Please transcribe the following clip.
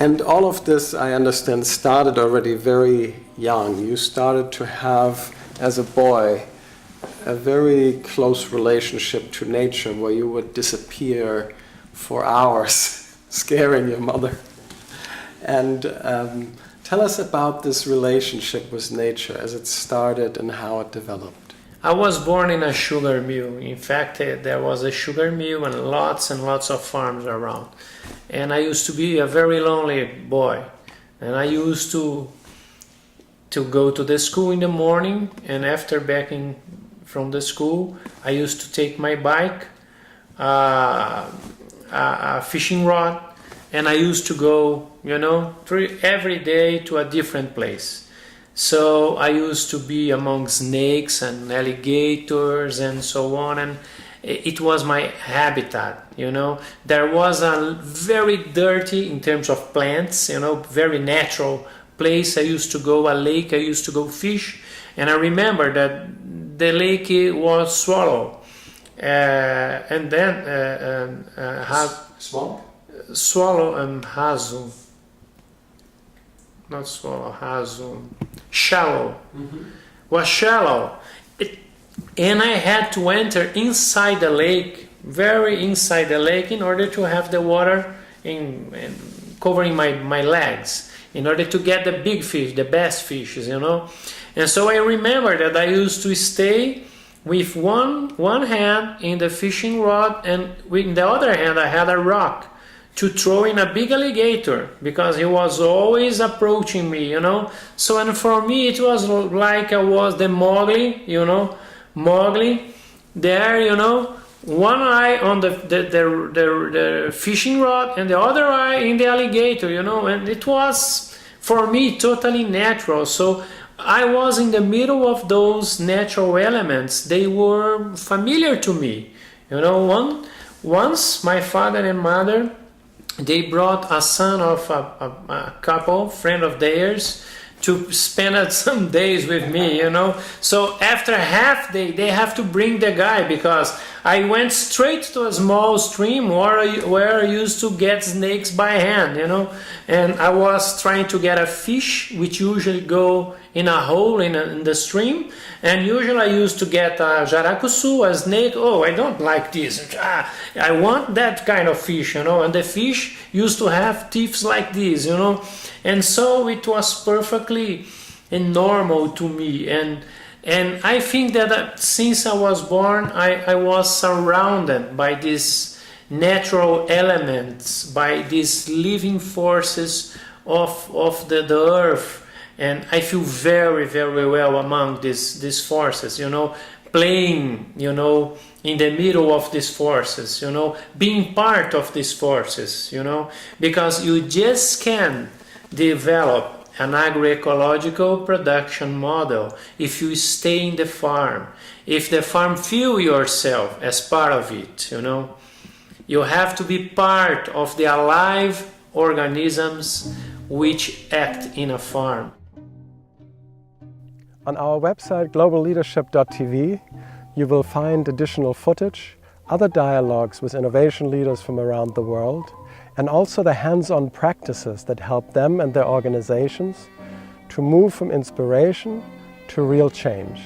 And all of this, I understand, started already very young. You started to have, as a boy, a very close relationship to nature where you would disappear for hours, scaring your mother. And tell us about this relationship with nature as it started and how it developed. I was born in a sugar mill. In fact, there was a sugar mill and lots of farms around. And I used to be a very lonely boy. And I used to go to the school in the morning, and after backing from the school, I used to take my bike, a fishing rod, and I used to go, every day to a different place. So I used to be among snakes and alligators and so on, and it was my habitat, There was a very dirty, in terms of plants, very natural place. I used to go, a lake, I used to go fish, and I remember that the lake was swallow, and then swallow and hazu, not swallow, hazu, shallow, was shallow, and I had to enter inside the lake, very inside the lake, in order to have the water covering my legs, in order to get the big fish, the best fishes, And so I remember that I used to stay with one hand in the fishing rod, and with the other hand I had a rock to throw in a big alligator, because he was always approaching me, So, and for me it was like I was the Mowgli, Mowgli there, one eye on the fishing rod and the other eye in the alligator, and it was for me totally natural. So I was in the middle of those natural elements. They were familiar to me. Once my father and mother, they brought a son of a couple, friend of theirs, to spend some days with me, So after half day, they have to bring the guy, because I went straight to a small stream where I used to get snakes by hand, And I was trying to get a fish, which usually go in a hole in the stream. And usually I used to get a jaracuçu, a snake. Oh, I don't like this. I want that kind of fish, And the fish used to have teeth like this, And so it was perfectly normal to me. And I think that since I was born, I was surrounded by these natural elements, by these living forces of the earth. And I feel very, very well among these forces, playing, in the middle of these forces, being part of these forces, because you just can develop an agroecological production model if you stay in the farm, if the farm feel yourself as part of it, You have to be part of the alive organisms which act in a farm. On our website globalleadership.tv, you will find additional footage, other dialogues with innovation leaders from around the world, and also the hands-on practices that help them and their organizations to move from inspiration to real change.